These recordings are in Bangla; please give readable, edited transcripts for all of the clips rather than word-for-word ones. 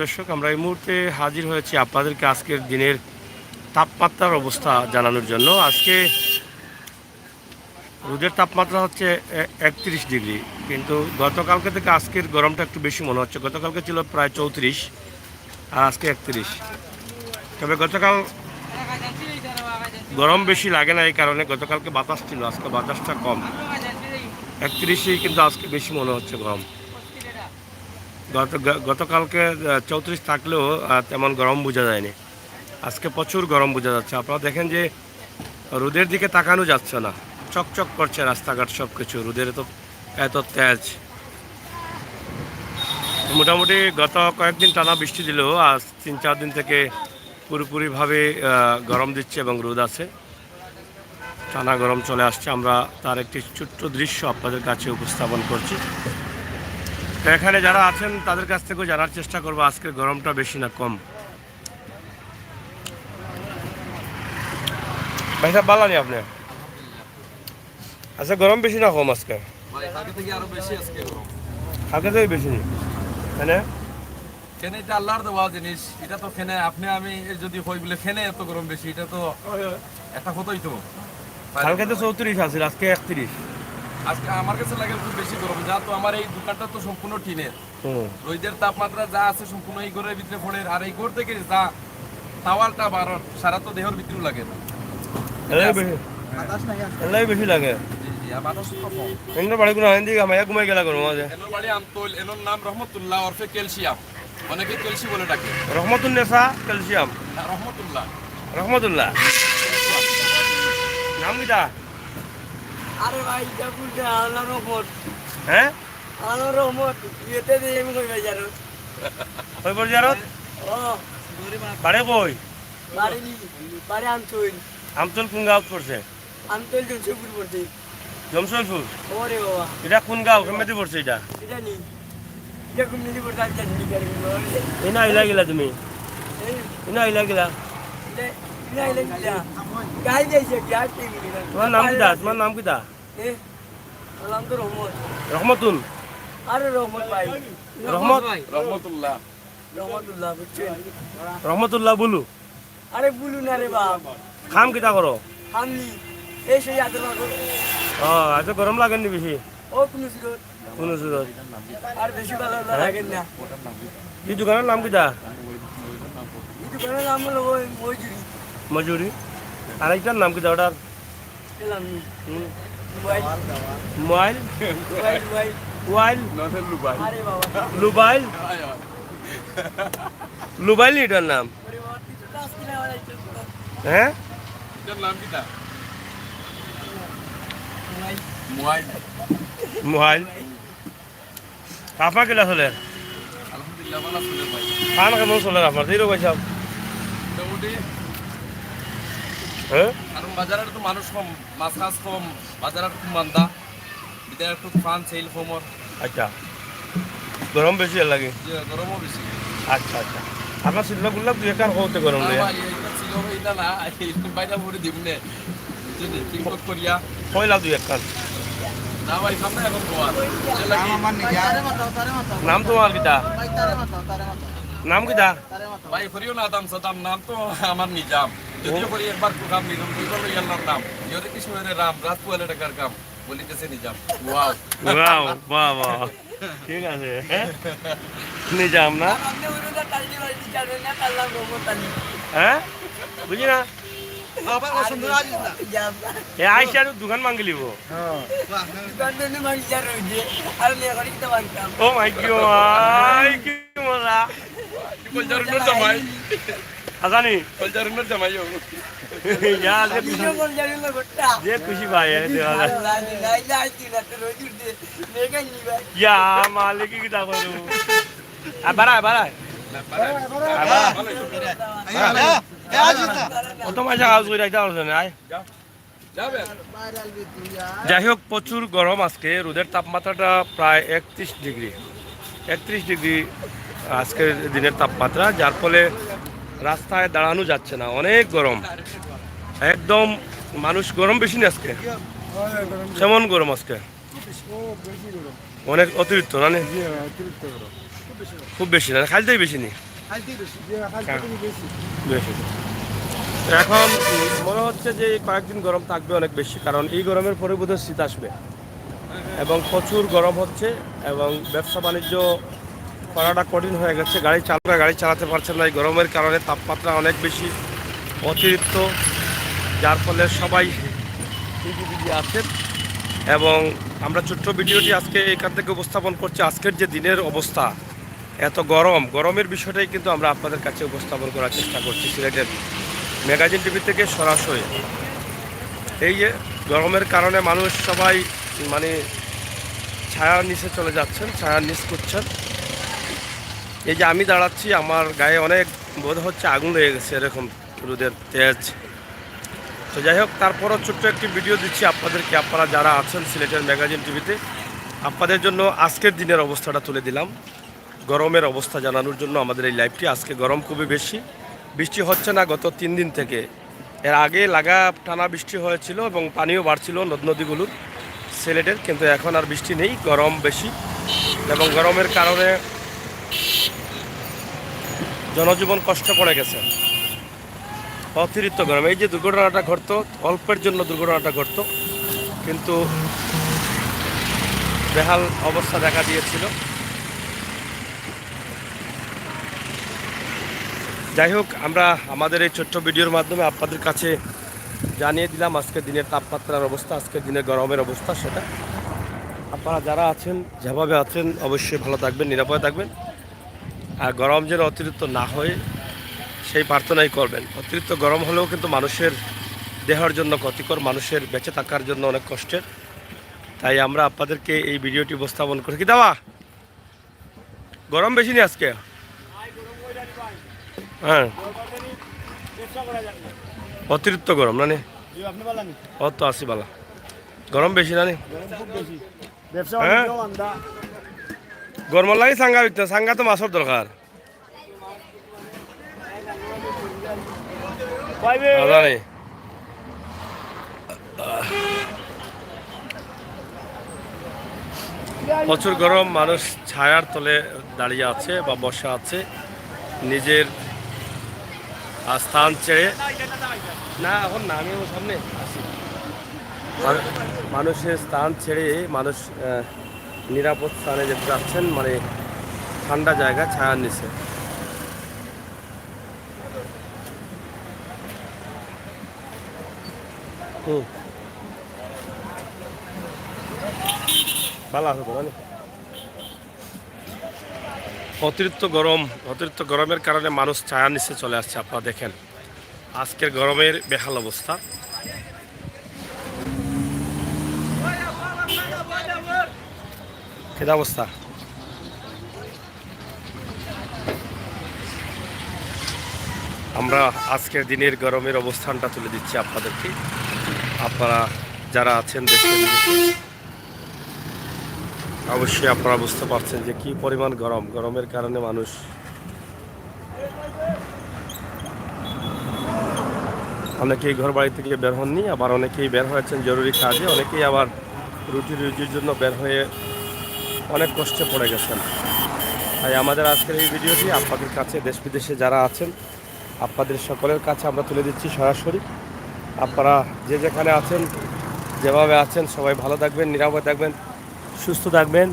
দর্শক, আমরা এই মুহূর্তে হাজির হয়েছি আপনাদেরকে আজকের দিনের তাপমাত্রার অবস্থা জানানোর জন্য। আজকে রোদের তাপমাত্রা হচ্ছে 31 ডিগ্রি, কিন্তু গতকালকে থেকে আজকের গরমটা একটু বেশি মনে হচ্ছে। গতকালকে ছিল প্রায় 34 আর আজকে 31। তবে গতকাল গরম বেশি লাগে না, এই কারণে গতকালকে বাতাস ছিল, আজকে বাতাসটা কম। 31ই কিন্তু আজকে বেশি মনে হচ্ছে গরম। গতকালকে 34 থাকলেও তেমন গরম বোঝা যায়নি, আজকে প্রচুর গরম বোঝা যাচ্ছে। আপনারা দেখেন যে রোদের দিকে তাকানো যাচ্ছে না, চকচক করছে রাস্তাঘাট সব কিছু, রোদের তো এত তেজ। মোটামুটি গত কয়েকদিন টানা বৃষ্টি দিলেও আজ 3-4 দিন থেকে পুরোপুরিভাবে গরম দিচ্ছে এবং রোদ আছে, টানা গরম চলে আসছে। আমরা তার একটি ছোট্ট দৃশ্য আপনাদের কাছে উপস্থাপন করছি। এখানে যারা আছেন তাদের কাছ থেকেও জানার চেষ্টা করবো আজকের গরমটা বেশি না কম। ভাই সাহেব ভালো নেই আপনি? আচ্ছা, গরম বেশি না কম আজকে? কালকে থেকে আরো বেশি আজকে গরম। কালকে থেকে বেশি নেই কেন? ফেনে এটা আল্লাহর দেওয়া জিনিস, এটা তো ফেনে আপনি আমি যদি হই বলে ফেনে এত গরম বেশি, এটা তো একটা হতোই তো। কালকে তো 34 আছে, আজকে 31। আজকে আমার কাছে লাগে খুব বেশি গরম। যা তো আমার এই দোকানটা তো সম্পূর্ণ টিনের, রোদের তাপমাত্রা যা আছে সম্পূর্ণ এই ঘরের ভিতরে পড়ে। আর এই ঘর থেকে যা তাওয়ালটা বারণ সারা তো দেহের ভিতরে লাগে না, বেশি লাগে। বাড়ি কোনো আইন দিকে আমায় ঘুমাই গেলা করবো মাঝে। এনোর বাড়ি আমতল, এনোর নাম রহমতুল্লাহ ওরফে ক্যালসিয়াম, অনেকে ক্যালসি বলে ডাকে। রহমতুন্নেসা ক্যালসিয়াম। রহমতুল্লাহ। রহমতুল্লাহ নাম কিটা? আরে ভাই এটা বলতে আল্লাহর রহমত। হ্যাঁ, আল্লাহর রহমত ইয়েতে দিয়ে আমি কই ভাই জানো কই পর জারত? ও বাড়ি কই? বাড়ি নি বাড়ি আমতল। আমতল কোন গাঁও পড়ছে? আমতল জনসপুর পড়ছে। জমশনপুর? ওরে বাবা, এটা কোন গাঁও কেমনে পড়ছে এটা? এটা নি এটা কোন মিলি পড়ছে আমি জানি না। এনা আইলা গেলা তুমি? এনা আইলা গেলা? এটা এটা এটা গাই যাইছে গাই টিভি না। তোমার নাম কিটা? তোমার নাম কিটা? এ আল্লাহ তো রহমত। রহমতুল? আরে রহমত ভাই, রহমত? রহমতুল্লাহ। রহমতুল্লাহ বুঝছেন? রহমতুল্লাহ বলু? আরে বলুন না রে বাপ, খাম কিটা করো? আমি এই সেই আদলা কর। ও আচ্ছা, গরম লাগেনি বেশি? ও কোন সুরত কোন সুরত? আর বেশি ভালো লাগে না। এই দোকানের নাম কিটা? এই দোকানের নাম হলো ওই মজুরি। মজুরি? আর এইটার নাম কিটা ওটার? এলাম নি মোবাইল মোবাইল? মোবাইল মোবাইল ওয়াইল? নথেন লুবাই। আরে বাবা, লুবাইল? লুবাইল নি এটার নাম? ওরে বাবা তুই তো টাচ কিনা বানাইছিস তো। হ্যাঁ, এটার নাম কিটা? Mobile mobile. মোবাইল। আপনার কিলা চলে? আলহামদুলিল্লাহ ভালো আছেন ভাই। খান কেমন চলে আপনার? দিল পয়সা? মোটামুটি, হ্যাঁ, কারণ বাজারে তো মানুষ কম, মাছ কাছ কম, বাজারে খুব মান্দা, বিদায় একটু ফান সেল কমর। আচ্ছা, গরম বেশি লাগে? যে গরমও বেশি। আচ্ছা আচ্ছা, আপনার শিল্লক গুল্লক দুই একার হতে গরম না নেই? ভাই, এইটা ছিল এইটা না, বাইরে ভরে দিব নে বুঝলি, ঠিক করিয়া। কয়লা দুই একার? না ভাই, সামনে এখন গোয়া নাম তোমার কিটা? নাম কিটা? ভাই করিও না দাম সাদাম, নাম তো আমার নিজাম। যদিও করি একবার কাম নিজাম, দুইবার লই আল্লাহর নাম। ইয়রে কৃষ্ণের রাম, রাজপুয়ালে টাকার কাম বলিতেছে নিজাম। ওয়াও ওয়াও, বাহ বাহ, ঠিক আছে। নিজাম না? আপনি ওইটা টাইনি বাড়ি যাবেন না, আল্লাহ রহমত আলী। হ্যাঁ, বুঝি না? বাবা সুন্দর আছিস না যাব এ আইসার দোকান মাঙ্গি লিব। দোকান মারি যা রইছে আর নিয়ে করি তো বানতাম। ও মাই গড, কি মজা! কলজারুনের জামাই, আজানি কলজারুনের জামাই ও। যা যে ভিডিও কল জানি না গোটা যে খুশি ভাই দেওয়া যায়। আল্লাহ নাই নাই কি না তো রোজ দে নেগাই নি ভাই। ইয়া মালিক কি তা করু? বাড়ায় বাড়ায় ও তো মাঝে আওয়াজ করে রাখতে পারছে না। যাবে যাই হোক, প্রচুর গরম আজকে, রোদের তাপমাত্রাটা প্রায় 31 ডিগ্রি। 31 ডিগ্রি আজকের দিনের তাপমাত্রা, যার ফলে রাস্তায় দাঁড়ানো যাচ্ছে না, অনেক গরম একদম। মানুষ গরম বেশি না আজকে? কেমন গরম আজকে? অনেক অতিরিক্ত না? খুব বেশি না, খাইতেই বেশি নেই বেশি। তো এখন মনে হচ্ছে যে এই কয়েকদিন গরম থাকবে অনেক বেশি, কারণ এই গরমের পরে বোধহয় শীত আসবে এবং প্রচুর গরম হচ্ছে এবং ব্যবসা বাণিজ্য করাটা কঠিন হয়ে গেছে। চালকরা গাড়ি চালাতে পারছেন না এই গরমের কারণে। তাপমাত্রা অনেক বেশি অতিরিক্ত, যার ফলে সবাই ভিজে আছেন। এবং আমরা ছোট্ট ভিডিওটি আজকে এখান থেকে উপস্থাপন করছি আজকের যে দিনের অবস্থা। এত গরমের বিষয়টাই কিন্তু আমরা আপনাদের কাছে উপস্থাপন করার চেষ্টা করছি সিলেটের ম্যাগাজিন টিভি থেকে সরাসরি। এই যে গরমের কারণে মানুষ সবাই মানে ছায়ার নিচে চলে যাচ্ছেন, ছায়ার নিচ করছেন। এই যে আমি দাঁড়াচ্ছি, আমার গায়ে অনেক বোধ হচ্ছে আগুন লেগে গেছে, এরকম রোদের তেজ। তো যাই হোক, তারপরও ছোট্ট একটি ভিডিও দিচ্ছি আপনাদেরকে। আপনারা যারা আছেন সিলেটের ম্যাগাজিন টিভিতে, আপনাদের জন্য আজকের দিনের অবস্থাটা তুলে দিলাম। গরমের অবস্থা জানানোর জন্য আমাদের এই লাইভটি। আজকে গরম খুবই বেশি, বৃষ্টি হচ্ছে না গত 3 দিন থেকে। এর আগে লাগা টানা বৃষ্টি হয়েছিল এবং পানিও বাড়ছিল নদ নদীগুলোর সিলেটের, কিন্তু এখন আর বৃষ্টি নেই, গরম বেশি। এবং গরমের কারণে জনজীবন কষ্ট পড়ে গেছে, অতিরিক্ত গরম। এই যে দুর্ঘটনাটা ঘটতো, অল্পের জন্য দুর্ঘটনাটা ঘটতো, কিন্তু বেহাল অবস্থা দেখা দিয়েছিল। যাই হোক, আমরা আমাদের এই ছোট্ট ভিডিওর মাধ্যমে আপনাদের কাছে জানিয়ে দিলাম আজকের দিনের তাপমাত্রার অবস্থা, আজকের দিনের গরমের অবস্থা। সেটা আপনারা যারা আছেন, যেভাবে আছেন, অবশ্যই ভালো থাকবেন, নিরাপদে থাকবেন। আর গরম যেন অতিরিক্ত না হয় সেই প্রার্থনাই করবেন। অতিরিক্ত গরম হলেও কিন্তু মানুষের দেহের জন্য ক্ষতিকর, মানুষের বেঁচে থাকার জন্য অনেক কষ্টের। তাই আমরা আপনাদেরকে এই ভিডিওটি উপস্থাপন করি। কি দাওয়া গরম বেশি নেই আজকে? হ্যাঁ, অতিরিক্ত গরম না নে, অত আসি বালা গরম বেশি না নে। হ্যাঁ, গরম লাগে সাঙ্গা বিকতে, সাঙ্গা তো মাছের দরকার। প্রচুর গরম, মানুষ ছায়ার তলে দাঁড়িয়ে আছে বা বসে আছে, নিজের স্থান ছেড়ে। না এখন না, আমি সামনে আসি। মানুষের স্থান ছেড়ে মানুষ নিরাপদ স্থানে যেতে যাচ্ছেন, মানে ঠান্ডা জায়গা, ছায়ার নিচে। ভালো আছে তো মানে অতিরিক্ত গরমের কারণে মানুষ ছায়ার নিচে চলে আসছে। আপনারা দেখেন আজকের গরমের বেহাল অবস্থা। কি অবস্থা? আমরা আজকের দিনের গরমের অবস্থানটা তুলে দিচ্ছি আপনাদেরকে। আপনারা যারা আছেন দেশে অবশ্যই আপনারা বুঝতে পারছেন যে কি পরিমাণ গরমের কারণে মানুষ অনেকেই ঘর বাড়ি থেকে বের হননি, আবার অনেকেই বের হয়েছেন জরুরি কাজে, অনেকেই আবার রুজির জন্য বের হয়ে অনেক কষ্টে পড়ে গেছেন। তাই আমাদের আজকের এই ভিডিওটি আপনাদের কাছে, দেশ বিদেশে যারা আছেন, আপনাদের সকলের কাছে আমরা তুলে দিচ্ছি সরাসরি। আপনারা যে যেখানে আছেন, যেভাবে আছেন, সবাই ভালো থাকবেন, নিরাপদ থাকবেন, সুস্থ থাকবেন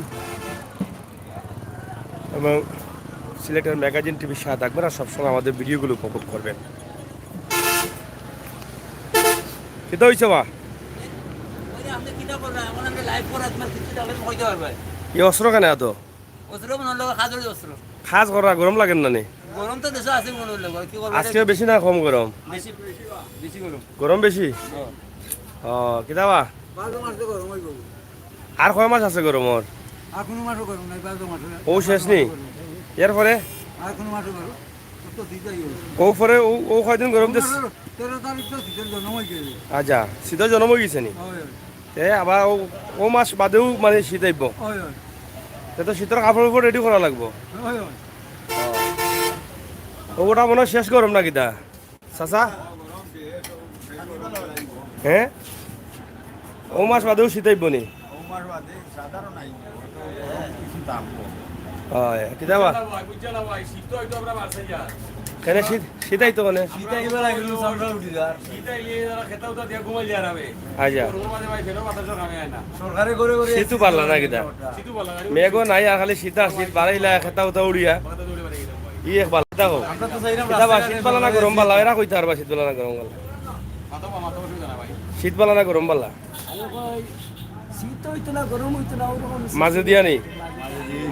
এবং সিলেটের ম্যাগাজিন টিভির সাথে থাকবেন আর সবসময় আমাদের ভিডিওগুলো উপভোগ করবেন। কেটে হয়েছে মা এই অস্ত্র কেন এত খাস করা? গরম লাগেন না? আজকে বেশি না কম গরম? গরম বেশি। ও কিতাবা আর কয় মাস আছে গরমর? ও শেষ নেই এরপরে? ও পরে ও কয়দিন গরম দিস? আচ্ছা, শীতের জন্ম হয়ে গেছে নি? আবার ও মাস বাদেও মানে শীত আইব, তো শীতের কাপড় উপর রেডি করা লাগবো। ওটা মনে হয় শেষ গরম না কিতা চাচা? হ্যাঁ, ও মাস বাদেও শীত আইব নি? হয় কিতাবা বুঝছো না ভাই শীত তো হয়তো আমরা মারছে যা কেন শীত শীতাই তো মানে শীত আইলে যারা খেতাও তো দিয়া ঘুমাই যা রাবে আচ্ছা ওর মাঝে ভাই ফেরো মাথা কামে হয় না সরকারে করে করে শীতও পারলা না কিতা শীতও ভালো লাগে মেঘও নাই আর খালি শীত আর শীত বাড়াইলা খেতা উতা উড়িয়া মাথা দৌড়ে পারে গেলাম ভাই ই এক বালা দেখো আমরা তো চাইলাম কিতাবা শীত বালা না গরম বালা এরা কইতে পারবা শীত বালা না গরম বালা মাথা বসে জানা ভাই শীত বালা না গরম বালা শীত হইতো না গরম হইতো না ওরকম মাঝে দিয়া নেই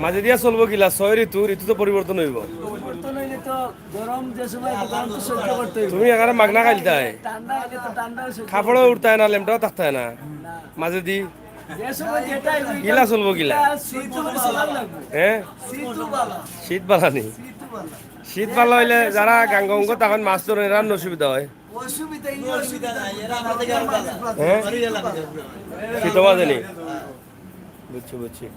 মাঝে দিয়া চলবো কিলা 6 ঋতু ঋতু তো পরিবর্তন হইব পরিবর্তন হইলে তো গরম যে সময় গরম তো সহ্য করতে হইব তুমি এখানে মাগনা খাইলতাই ঠান্ডা হইলে তো ঠান্ডা সহ্য খাপড়ও উঠতায় না লেমটাও থাকতায় না মাঝে দি যে সময় যেটাই গিলা চলবো গিলা শীত হলে চলার লাগবে হ্যাঁ শীত বালা শীত বালা নেই শীত বালা শীত বালা হইলে যারা গাঙ্গঙ্গ তখন মাছ ধরে এরা অসুবিধা হয় অসুবিধা এই অসুবিধা নাই এরা আমাদের আর বালা হ্যাঁ শীত বাজে নেই বুঝছি বুঝছি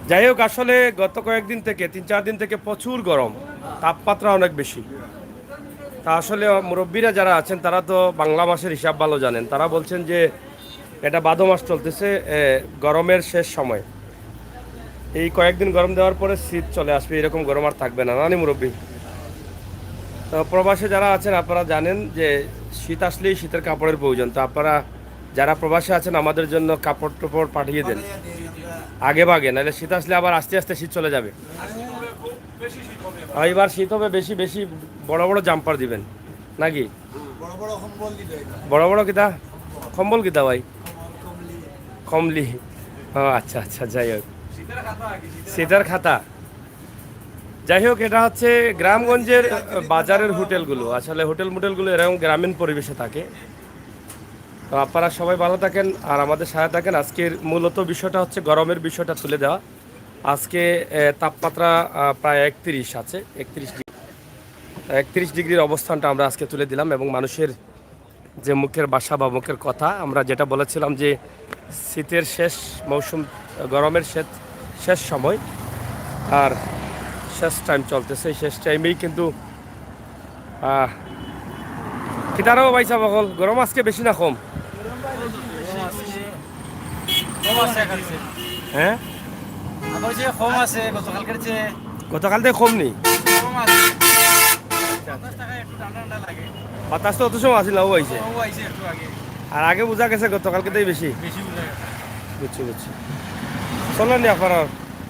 যাই হোক আসলে গত কয়েকদিন থেকে 3-4 দিন থেকে প্রচুর গরম তাপমাত্রা অনেক বেশি তা আসলে মুরব্বীরা যারা আছেন তারা তো বাংলা মাসের হিসাব ভালো জানেন তারা বলছেন যে এটা ভাদ্র মাস চলতেছে গরমের শেষ সময় এই কয়েকদিন গরম দেওয়ার পরে শীত চলে আসবে এরকম গরম আর থাকবে না নানি মুরব্বী তো প্রবাসে যারা আছেন আপনারা জানেন যে শীত আসলেই শীতের কাপড়ের প্রয়োজন তো আপনারা যারা প্রবাসে আছেন আমাদের জন্য কাপড় টাপড় পাঠিয়ে দেন আগে ভাগে নাহলে শীত আসলে আবার আস্তে আস্তে শীত চলে যাবে এবার শীত হবে বেশি বেশি বড় বড় জাম্পার দিবেন নাকি বড় বড় কম্বল দিতে বড় বড় কিতা কম্বল কিতা ভাই কমলি ও আচ্ছা আচ্ছা যাই হোক শীতের খাতা যাই হোক এটা হচ্ছে গ্রামগঞ্জের বাজারের হোটেলগুলো আসলে হোটেলগুলো এরকম গ্রামীণ পরিবেশে থাকে তো আপনারা সবাই ভালো থাকেন আর আমাদের সাথে থাকেন আজকের মূলত বিষয়টা হচ্ছে গরমের বিষয়টা তুলে দেওয়া আজকে তাপমাত্রা প্রায় 31 আছে 31 ডিগ্রির অবস্থানটা আমরা আজকে তুলে দিলাম এবং মানুষের যে মুখের ভাষা বা মুখের কথা আমরা যেটা বলেছিলাম যে শীতের শেষ মৌসুম গরমের শেষ সময় আর শেষ টাইম চলতেছে শেষ টাইমেই কিন্তু কিতারও বাইসা বকল গরম আজকে বেশি না কম হ্যাঁ কম আছে গতকালকের চেয়ে গতকাল থেকে কম নেই কম আছে 50 টাকা একটু ঠান্ডা ঠান্ডা লাগে বাতাস তো অত সময় আসিল হয়েছে ও আইছে একটু আগে আর আগে বোঝা গেছে গতকালকেতেই বেশি বেশি বুঝা বুঝছি বুঝছি চলেন নি আপনার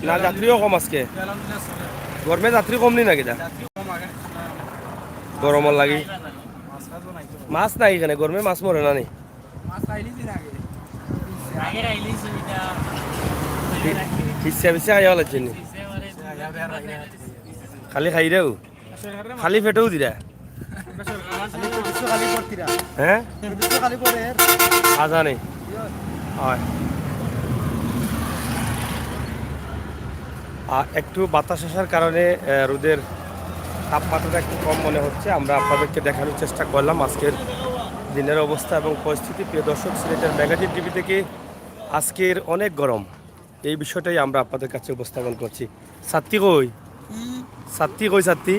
না যাত্রীও কম আজকে আলহামদুলিল্লাহ চলে গরমে যাত্রী কম নি নাকি দা যাত্রী কম আগে গরমের লাগি মাছ খাবো নাই তো মাছ নাই এখানে গরমে মাছ মরে না নি মাছ খাইলি দিন আগে আগে রাইলি সুবিধা হিসা পিসা খাইয়া লাগছে নি খালি খাই রেও খালি পেটেও দিরা খালি করতিরা হ্যাঁ খালি করে আজা নেই হয় আর একটু বাতাস আসার কারণে রোদের তাপমাত্রাটা একটু কম মনে হচ্ছে আমরা আপনাদেরকে দেখানোর চেষ্টা করলাম আজকের দিনের অবস্থা এবং পরিস্থিতি প্রিয় দর্শক সিলেটের ম্যাগাজিন টিভি থেকে আজকের অনেক গরম এই বিষয়টাই আমরা আপনাদের কাছে উপস্থাপন করছি সাত্তি কই সাত্তি কই সাত্তি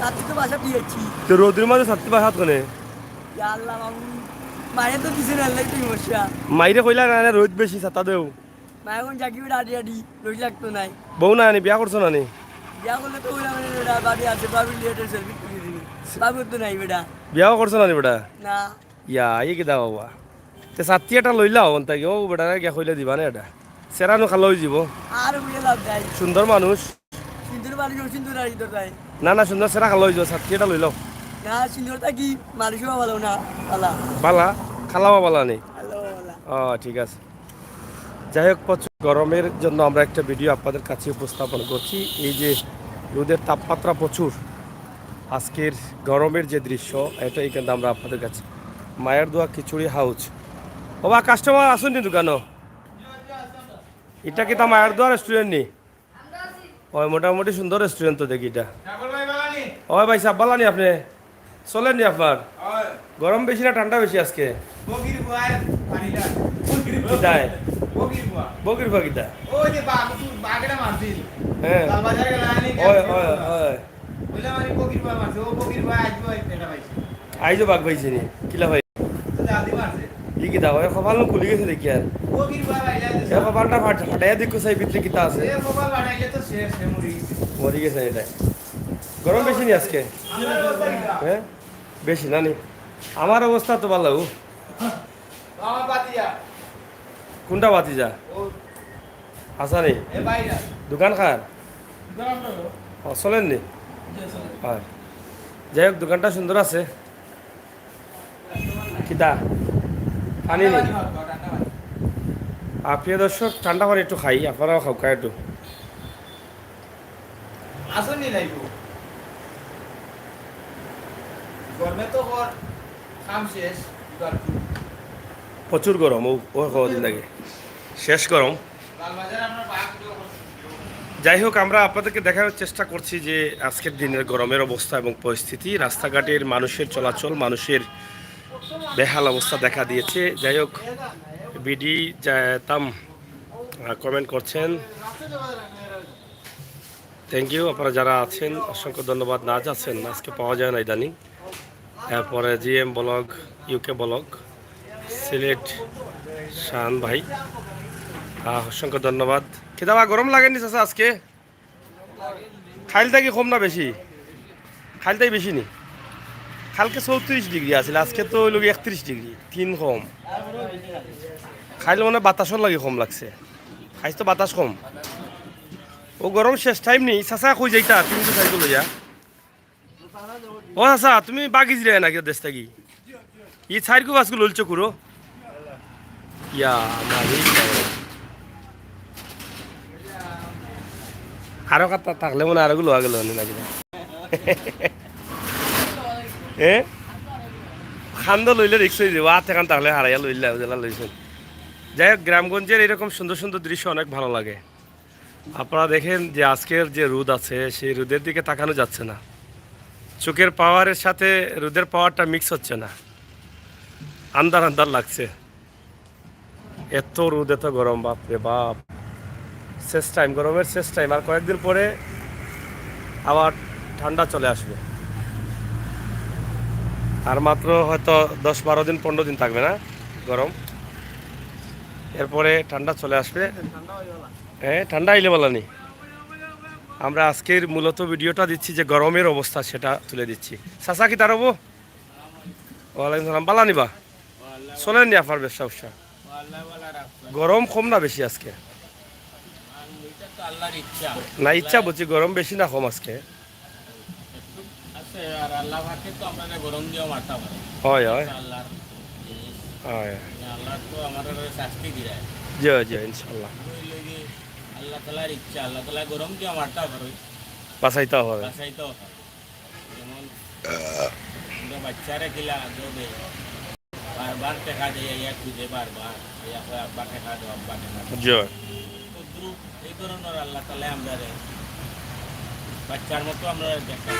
রাত্রি তো বাসা দিয়েছি তো রোদের মাঝে সাত্তি বাসাত কোনে আল্লাহ মায়ের তো কিছু না লাগতো সমস্যা মাইরে কইলা না রোদ বেশি ছাতা দেও মায়ের এখন চাকরি আডি আডি রোজ লাগতো নাই বউ না আনি বিয়া করছো না নি বিয়া করলে তো ওরা মানে বাড়ি আছে বাবু লিয়েটের সার্ভিস করে দিবি বাবু তো নাই বেটা বিয়াও করছো না নি বেটা না ইয়া এই কিতা বাবা তে সাত্তি এটা লইলাও তাই ও বেটা গিয়া কইলে দিবা না এটা সেরানো খালো হয়ে যাব আর বুঝে লাভ নাই সুন্দর মানুষ সিন্দুর বাড়ি যাও সিন্দুর আড়ি তো তাই না না সুন্দর সেরা খালো হয়ে যাব সাত্তি এটা লইলাও না সিন্দুরটা কি মানুষও ভালো না পালা বালা খালাও বালা নেই ভালো পালা ও ঠিক আছে যাই হোক প্রচুর গরমের জন্য আমরা একটা ভিডিও আপনাদের কাছে উপস্থাপন করছি এই যে রোদের তাপমাত্রা প্রচুর আজকের গরমের যে দৃশ্য এটাই কিন্তু আমরা আপনাদের কাছে মায়ের দোয়া খিচুড়ি হাউস বাবা কাস্টমার আসুন নি দোকানও এটা কি তা মায়ের দোয়া রেস্টুরেন্ট নি ওই মোটামুটি সুন্দর রেস্টুরেন্ট তো দেখি এটা ওই ভাই সাব বালানি আপনি চলেন নি আপনার গরম বেশি না ঠান্ডা বেশি আজকে কিতায় বকির ফাকিতা হ্যাঁ ওই ওই ওই আইজো বাঘ পাইছে নি কিলা ভাই ই কিতা হয় কপাল খুলি গেছে দেখি আর এ কপালটা ফাটাইয়া দেখো চাই ভিতরে কিতা আছে মরি গেছে এটা গরম বেশি নি আজকে হ্যাঁ বেশি না নি আমার অবস্থা তো ভালো কোনটা বাতি যা আসা নি দোকান খার চলেন নি হয় যাই হোক দোকানটা সুন্দর আছে কিতা পানি নি প্রিয় দর্শক ঠান্ডা পানি একটু খাই আপনারাও খাও খাই একটু আসনি লাইব গরমে তো কর কাম শেষ এবার প্রচুর গরম ও কদিন লাগে শেষ গরম লালবাজার আপনার বাঘ যাই হোক আমরা আপনাদেরকে দেখানোর চেষ্টা করছি যে আজকের দিনের গরমের অবস্থা এবং পরিস্থিতি রাস্তাঘাটের মানুষের চলাচল মানুষের বেহাল অবস্থা দেখা দিয়েছে যাই হোক বিডি তাম কমেন্ট করছেন থ্যাংক ইউ আপনারা যারা আছেন অসংখ্য ধন্যবাদ না আছেন আজকে পাওয়া যায় না ইদানিং এরপরে GM blog UK blog Sylhet Shan ভাই অসংখ্য ধন্যবাদ খেদাবা গরম লাগেনি চাচা আজকে খাইলটা কি কম না বেশি খাইলটাই বেশি নি কালকে 34 ডিগ্রি আছিল আজকে তো হইল 31 ডিগ্রি 3 কম খাইলে মানে বাতাসর লাগে কম লাগছে খাইছ তো বাতাস কম ও গরম শেষ টাইম নি চাচা কই যাইতা তুমি তো সাইকেল লইয়া ও চাচা তুমি বাগিজ রে নাকি দেশ থাকি ই সাইডকু বাসকু ললছ কুরো ইয়া মারি আরো কথা থাকলে মনে আরো লোয়া গেল নাকি এ খান্দ লইলে রিক্স হয়ে যাবো আর এখান তাহলে হারাইয়া লইলে জেলা লইছেন যাই হোক গ্রামগঞ্জের এরকম সুন্দর সুন্দর দৃশ্য অনেক ভালো লাগে আপনারা দেখেন যে আজকের যে রোদ আছে সেই রোদের দিকে তাকানো যাচ্ছে না চোখের পাওয়ারের সাথে রোদের পাওয়ারটা মিক্স হচ্ছে না আন্দার আন্দার লাগছে এত রোদ এত গরম বাপরে বাপ শেষ টাইম গরমের শেষ টাইম আর কয়েকদিন পরে আবার ঠান্ডা চলে আসবে আর মাত্র হয়তো 10-12 দিন 15 দিন থাকবে না গরম এরপরে ঠান্ডা চলে আসবে হ্যাঁ ঠান্ডা আইলে বলানি আমরা আজকের মূলত ভিডিওটা দিচ্ছি যে গরমের অবস্থা সেটা তুলে দিচ্ছি চাচা কি তারবো ওয়ালাইকুম সালাম বালা নিবা চলেন নি আপনার ব্যবসা ব্যবসা গরম কম না বেশি আজকে না ইচ্ছা বলছি গরম বেশি না কম আজকে হয় হয় হয় জি জি ইনশাল্লাহ আল্লাহ তাআলার ইচ্ছা আল্লাহ তাআলা গরম দিয়ে মারতে পারে বাঁচাইতে হবে বাঁচাইতে হবে যেমন বাচ্চারা কিলা দেবে বারবার টেকা দিয়ে ইয়া খুঁজে বারবার ইয়া করে আব্বা টেকা দেবো আব্বা টেকা জি এই ধরনের আল্লাহ তাআলা আমরা বাচ্চার মতো আমরা দেখা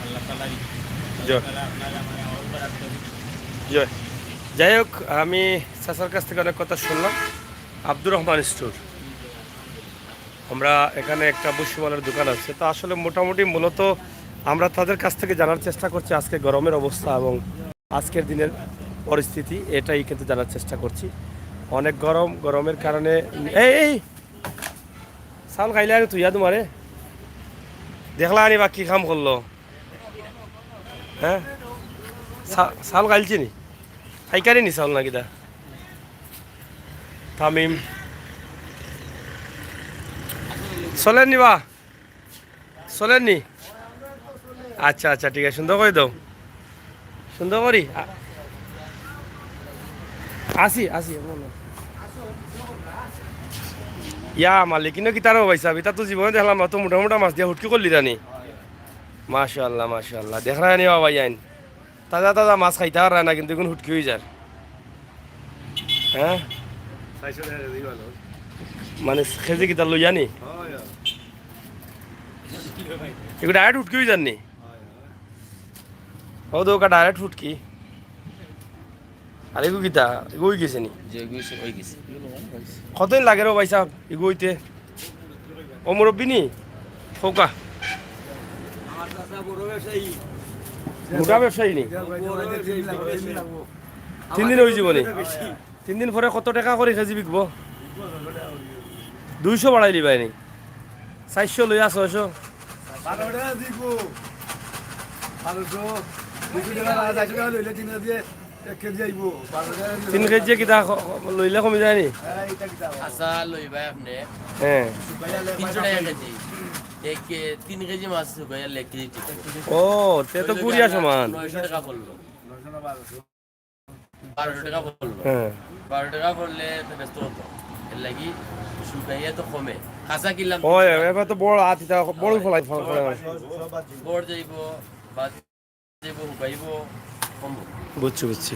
আল্লাহ তাআলার ইচ্ছা আপনারা মানে অবরাধ করি জি যাই হোক আমি চাচার কাছ থেকে অনেক কথা শুনলাম আব্দুর রহমান স্টোর আমরা এখানে একটা বসিমালের দোকান আছে তো আসলে মোটামুটি মূলত আমরা তাদের কাছ থেকে জানার চেষ্টা করছি আজকে গরমের অবস্থা এবং আজকের দিনের পরিস্থিতি এটাই কিন্তু জানার চেষ্টা করছি অনেক গরমের কারণে এই চাল খাইলে আর তুই তোমারে দেখলা আনি বা কি কাম করলো হ্যাঁ চাল খাইলছি নি খাইকারি নি চাল নাকি দা তামিম চলেন নি বা চলেন নি আচ্ছা আচ্ছা ঠিক আছে সুন্দর করে দাও সুন্দর করি আসি আসি ইয়া মালিক কিন্তু কি তারও পাইছা এটা তো জীবনে দেখলাম অত মোটা মোটা মাছ দিয়া হুটকি করলি জানি মাশাআল্লাহ মাশাআল্লাহ দেখা নি বাবা আইন তাজা তাজা মাছ খাইতে আর না কিন্তু এখন হুটকি হয়ে যায় হ্যাঁ মানে খেজে কিতা লই জানি এগুলো ডাইরেক্ট উঠকি হয়ে যাননি ও তো ওকা ডাইরেক্ট ফুটকি আর এগু কিতা এগু হয়ে গেছে নি কতদিন লাগে রে ভাই সাহেব এগু হইতে ও মুরব্বী নি ফৌকা মোটা ব্যবসায়ী নি তিন দিন হয়ে যাব নি 3 দিন পরে কত টাকা করে কেজি বিকবো 200 বাড়াই দিবাই নি 400 লইয়া 600 3 কেজি কিতা লইলে কমি যায় নি আচ্ছা লইবা আপনি হ্যাঁ 300 টাকা কেজি এক 3 কেজি মাছ শুকাইয়া লেগ কেজি ঠিক ও তে তো গুড়িয়া সমান 900 টাকা পড়লো 1200 টাকা পড়লো হ্যাঁ 12 টাকা পড়লে তো ব্যস্ত হতো এর লাগি শুকাইয়া তো কমে কাঁচা কিনলাম ও এবার তো বড় আতিটা বড় ফলাই বড় যাইব বা যাইব শুকাইব কমবো বুঝছি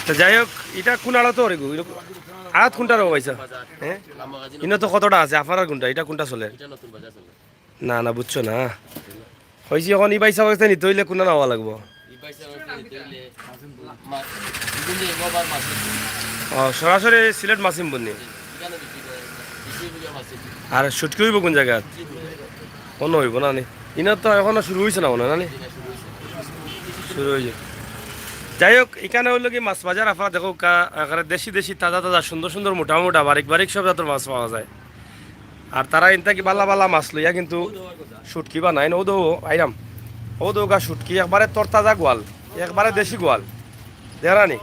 তো যাই হোক এটা কোন আড়া তো রেগু আড়াত কোনটা রো পয়সা বাজার হ্যাঁ লামাগাজি ইনো তো কতটা আছে আপনার কোনটা এটা কোনটা চলে এটা নতুন বাজার চলে না বুঝছো না হয়েছি এখন ই পয়সা পয়সা নিতে হইলে কোনটা নেওয়া লাগবো এই পয়সা দিলে মাছ দুদিন একবার মাছ ও সরাসরি সিলেট মাসিম বন্নি এখানে বিক্রি করে বিক্রি করে মাছ আর শুটকি হইব কোন জায়গা অন্য হইব না নি ইনার তো এখনো শুরু হয়েছে না মনে হয় না নি শুরু হয়েছে যাই হোক এখানে হইলো কি মাছ বাজার আপনারা দেখো এখানে দেশি তাজা সুন্দর মোটা বারিক সব জাতের মাছ পাওয়া যায় আর তারা ইনতা কি বালা মাছ লইয়া কিন্তু শুটকি বা নাই ও দো আইরাম ও দো গা শুটকি একবারে তরতাজা গোয়াল একবারে দেশি গোয়াল দেখানি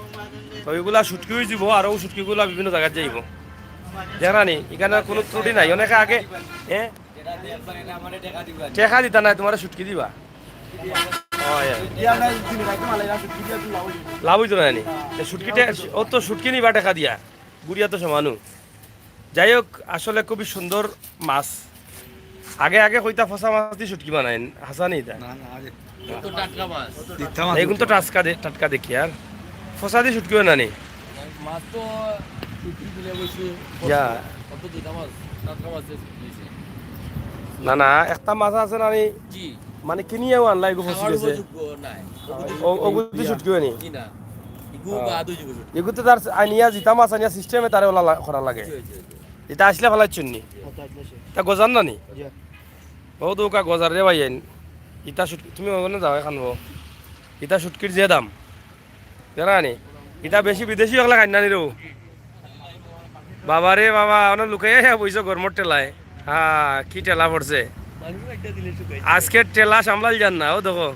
তো ওইগুলা শুটকি হয়ে যাব আর ও শুটকিগুলা বিভিন্ন জায়গায় যাইব দেখানি এখানে কোনো ত্রুটি নাই অনেকে আগে হ্যাঁ টেকা দিতা নাই তোমার শুটকি দিবা লাভ হইতো না নি শুটকিটা ও তো শুটকি নিবা টাকা দিয়া গুড়িয়া তো সমানু যাই হোক আসলে খুবই সুন্দর মাছ আগে কইতা ফসা মাছ দিয়ে শুটকি বানাইন হাসানি এটা তো টাটকা মাছ এইগুন তো টাটকা দেখি আর ফসা দিয়ে শুটকি বানানি মাছ তো শুটকি দিলে বসে ইয়া কত দুটা মাছ টাটকা মাছ দিয়েছে না একটা মাছ আছে না নি জি মানে কিনিয়েও আনলাই গো ফসি খাওয়ার গেছে উপযোগ্য নাই ও গুদি শুটকি বানি কি না ইগু বা আদু যুগ এগুতে তার আনিয়া জিতা মাছ আনিয়া সিস্টেমে তারে ওলা করা লাগে এটা আসলে ফেলাই চুননি তা গজান না নি ও দৌকা গজার রে ভাই ইটা শুটকি তুমি ওখানে যাও খানব ইটা শুটকির যে দাম জানা নি ইটা বেশি বিদেশি হলে খাই না নি রো বাবা রে বাবা অনেক লুকাইয়া বইছো গরমর টেলায় হ্যাঁ কি টেলা পড়ছে আজকের টেলা সামলাল যান না ও দেখো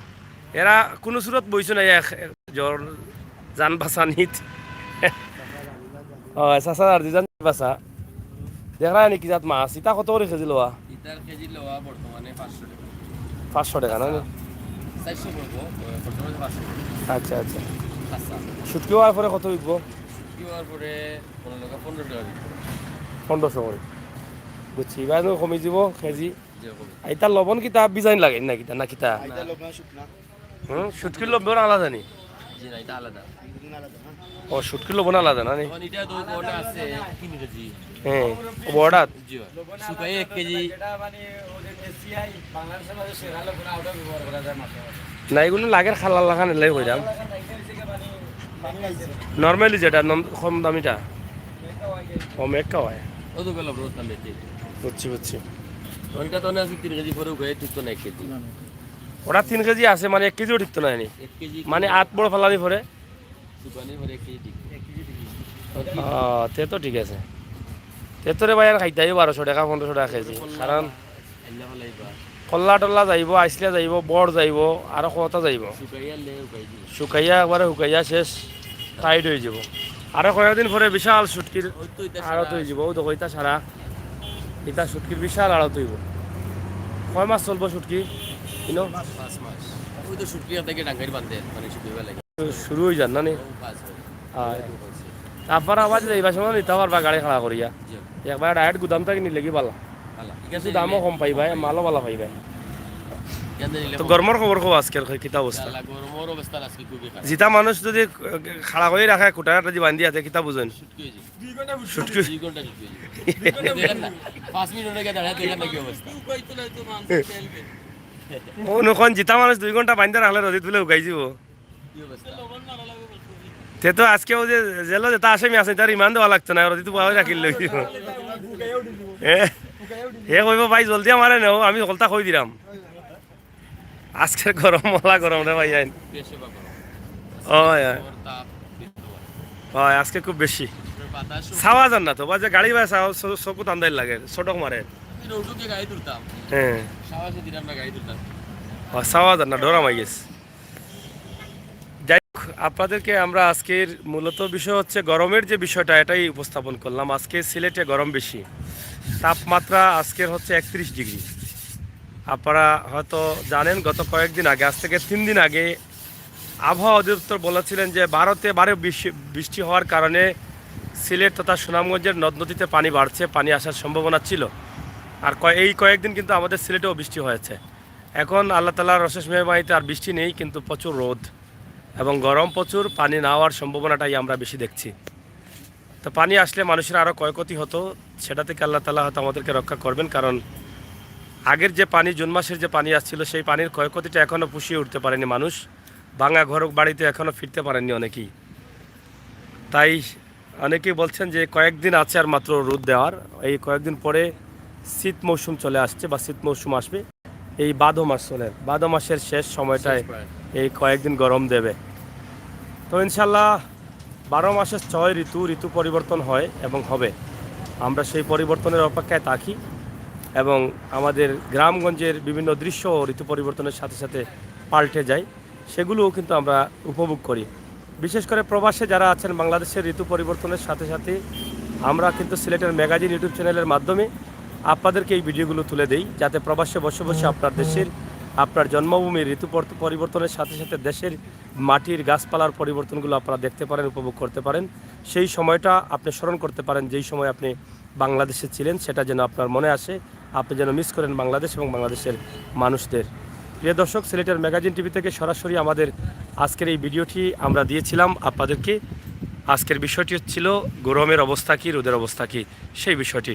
এরা কোনো সুরত বইছো না জ্বর জান বাসা নিত ও চাচা আর দুজন বাসা দেখা নি কি জাত মাছ ইটা কত করে খেজি লোৱা ইটার কেজি লওয়া বর্তমানে 500 টাকা 500 টাকা না 400 পড়বো বর্তমানে 500 টাকা আচ্ছা আচ্ছা শুটকি হওয়ার পরে কত বিকবো কি হওয়ার পরে 15 টাকা দিতে 1500 করে বুঝছি এবার কমি যাব কেজি যেরকম এটা লবণ কিতা বিজাইন লাগে না কিতা না কিতা শুটকির লবণ আলাদা নি জি না এটা আলাদা ও শুটকির লবণ আলাদা না নি এখন এটা তো কোটা আছে 3 কেজি হ্যাঁ বড়াত জি শুকাই 1 কেজি না এগুলো লাগের খালা লাগা নিলে কইরাম নর্মালি যেটা কম দামিটা কম একটা হয় ও তো গেল রোজ দাম বেশি বুঝছি ওইটা তো না আছে 3 কেজি পরে উগাই ঠিক তো না 1 কেজি ওটা 3 কেজি আছে মানে 1 কেজিও ঠিক তো নাই নি 1 কেজি মানে 8 বড় ফালানি পরে দোকানে পরে 1 কেজি ঠিক তে তো ঠিক আছে তে তোরে ভাই আর খাইতে আইব 1200 টাকা 1500 টাকা কেজি কারণ আল্লাহ হলাইবা কল্লা টল্লা যাইব আইসলে যাইব বড় যাইব আর কত যাইব শুকাইয়া লে উগাই দি শুকাইয়া একবারে শুকাইয়া শেষ টাইট হয়ে যাব আর কয়েকদিন পরে বিশাল শুটকির ওই তো এটা আড়ত হয়ে যাব ও দেখো এটা সারা এটা শুটকির বিশাল আড়ত হইব কয় মাস চলবো শুটকি কিনো 5 মাস ওই তো শুকিয়া থেকে ডাঙ্গারি বাঁধে মানে শুকিয়ে লাগে শুরু হয়ে যান না নি 5 তারপর আবার যাইবার সময় নিতে পারবা গাড়ি খাড়া করিয়া জি একবার ডাইরেক্ট গুদাম থেকে নিলে কি পালা ভালো কিছু দামও কম পাইবা মালও ভালো পাইবা কেন নিলে তো গরমর খবর কব আজকের কিতা অবস্থা গরমের অবস্থা আজকে খুবই খারাপ যেটা মানুষ যদি খাড়া করে রাখে কোটাটা যদি বান্ধি আছে কিতা বুঝেন শুকিয়ে যায় শুটকি 2 ঘন্টা শুকিয়ে যায় দেখেন না 5 মিনিট আগে দাঁড়ায় দেখেন না কি অবস্থা অনুখন যেটা মানুষ 2 ঘন্টা বান্ধা রাখলে রোদিত বলে উগাই যাব কি অবস্থা তে তো আজকে ও যে জেলো যেটা আসামি আছে তার ইমান দেওয়া লাগতো না রোদিত পাওয়া রাখিল হে কইব ভাই জলদি আমারে নেও আমি হলতা কই দিলাম আজকের গরম মলা গরম রে ভাই আইন বেশি বাবা ও তাপ হয় আজকে খুব বেশি বাতাস ছাওয়া যান না তো বা যে গাড়ি বাই চকু তান্দাই লাগে ছোটক মারে রোডকে গাড়ি তুলতাম হ্যাঁ সাবাসে দিন আমরা গাড়ি তুলতাম ছাওয়া যান না ডরা মাই গেছে। যাই হোক আপনাদেরকে আমরা আজকের মূলত বিষয় হচ্ছে গরমের যে বিষয়টা এটাই উপস্থাপন করলাম। আজকে সিলেটে গরম বেশি, তাপমাত্রা আজকের হচ্ছে 31 ডিগ্রি। আপনারা হয়তো জানেন গত কয়েকদিন আগে, আজ থেকে 3 দিন আগে আবহাওয়া অধিদপ্তর বলেছিলেন যে ভারতে বৃষ্টি হওয়ার কারণে সিলেট তথা সুনামগঞ্জের নদ নদীতে পানি বাড়ছে, পানি আসার সম্ভাবনা ছিল। আর এই কয়েকদিন কিন্তু আমাদের সিলেটেও বৃষ্টি হয়েছে। এখন আল্লাহ তাআলার অশেষ মেহরবানিতে আর বৃষ্টি নেই, কিন্তু প্রচুর রোদ এবং গরম প্রচুর, পানি না হওয়ার সম্ভাবনাটাই আমরা বেশি দেখছি। তো পানি আসলে মানুষের আরও ক্ষয়ক্ষতি হতো, সেটা থেকে আল্লাহ তাআলা হয়তো আমাদেরকে রক্ষা করবেন। কারণ আগের যে পানি, জুন মাসের যে পানি আসছিল, সেই পানির ক্ষয়ক্ষতিটা এখনও পুষিয়ে উঠতে পারেনি মানুষ। ভাঙা ঘর বাড়িতে এখনও ফিরতে পারেননি অনেকেই। তাই অনেকেই বলছেন যে কয়েকদিন আছে আর মাত্র রোদ দেওয়ার, এই কয়েকদিন পরে শীত মৌসুম চলে আসছে বা শীত মৌসুম আসবে। এই ভাদ্র মাস চলে, ভাদ্র মাসের শেষ সময়টায় এই কয়েকদিন গরম দেবে। তো ইনশাল্লাহ 12 মাসের 6 ঋতু পরিবর্তন হয় এবং হবে। আমরা সেই পরিবর্তনের অপেক্ষায় থাকি এবং আমাদের গ্রামগঞ্জের বিভিন্ন দৃশ্য ঋতু পরিবর্তনের সাথে সাথে পাল্টে যায়, সেগুলোও কিন্তু আমরা উপভোগ করি। বিশেষ করে প্রবাসে যারা আছেন, বাংলাদেশের ঋতু পরিবর্তনের সাথে সাথে আমরা কিন্তু সিলেটের ম্যাগাজিন ইউটিউব চ্যানেলের মাধ্যমে আপনাদেরকে এই ভিডিওগুলো তুলে দেই, যাতে প্রবাসে বসে বসে আপনার দেশের, আপনার জন্মভূমির ঋতু পরিবর্তনের সাথে সাথে দেশের মাটির গাছপালার পরিবর্তনগুলো আপনারা দেখতে পারেন, উপভোগ করতে পারেন। সেই সময়টা আপনি স্মরণ করতে পারেন, যেই সময় আপনি বাংলাদেশে ছিলেন, সেটা যেন আপনার মনে আসে, আপনি যেন মিস করেন বাংলাদেশ এবং বাংলাদেশের মানুষদের। প্রিয় দর্শক, সিলেটের ম্যাগাজিন টিভি থেকে সরাসরি আমাদের আজকের এই ভিডিওটি আমরা দিয়েছিলাম আপনাদেরকে। আজকের বিষয়টি হচ্ছিল গরমের অবস্থা কী, রোদের অবস্থা কী, সেই বিষয়টি।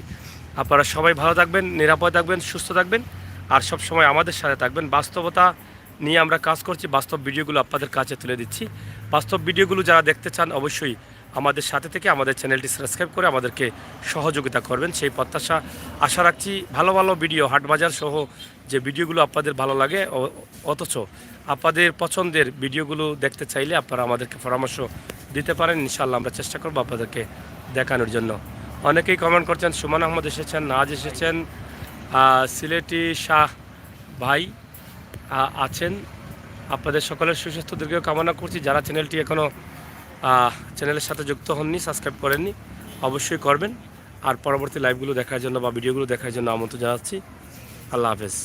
আপনারা সবাই ভালো থাকবেন, নিরাপদ থাকবেন, সুস্থ থাকবেন আর সব সময় আমাদের সাথে থাকবেন। বাস্তবতা নিয়ে আমরা কাজ করছি, বাস্তব ভিডিওগুলো আপনাদের কাছে তুলে দিচ্ছি। বাস্তব ভিডিওগুলো যারা দেখতে চান অবশ্যই আমাদের সাথে থেকে আমাদের চ্যানেলটি সাবস্ক্রাইব করে আমাদেরকে সহযোগিতা করবেন, সেই প্রত্যাশা আশা রাখছি। ভালো ভালো ভিডিও, হাটবাজার সহ যে ভিডিওগুলো আপনাদের ভালো লাগে, অথচ আপনাদের পছন্দের ভিডিওগুলো দেখতে চাইলে আপনারা আমাদেরকে পরামর্শ দিতে পারেন। ইনশাআল্লাহ আমরা চেষ্টা করব আপনাদেরকে দেখানোর জন্য। অনেকেই কমেন্ট করছেন, সুমন আহমদ এসেছেন, নাজ এসেছেন, সিলেটি শাহ ভাই আছেন। আপনাদের সকলের সুস্বাস্থ্য দীর্ঘ কামনা করছি। যারা চ্যানেলটি এখনও চ্যানেলের সাথে যুক্ত হননি, সাবস্ক্রাইব করেননি, অবশ্যই করবেন। আর পরবর্তী লাইভগুলো দেখার জন্য বা ভিডিওগুলো দেখার জন্য আমন্ত্রণ জানাচ্ছি। আল্লাহ হাফেজ।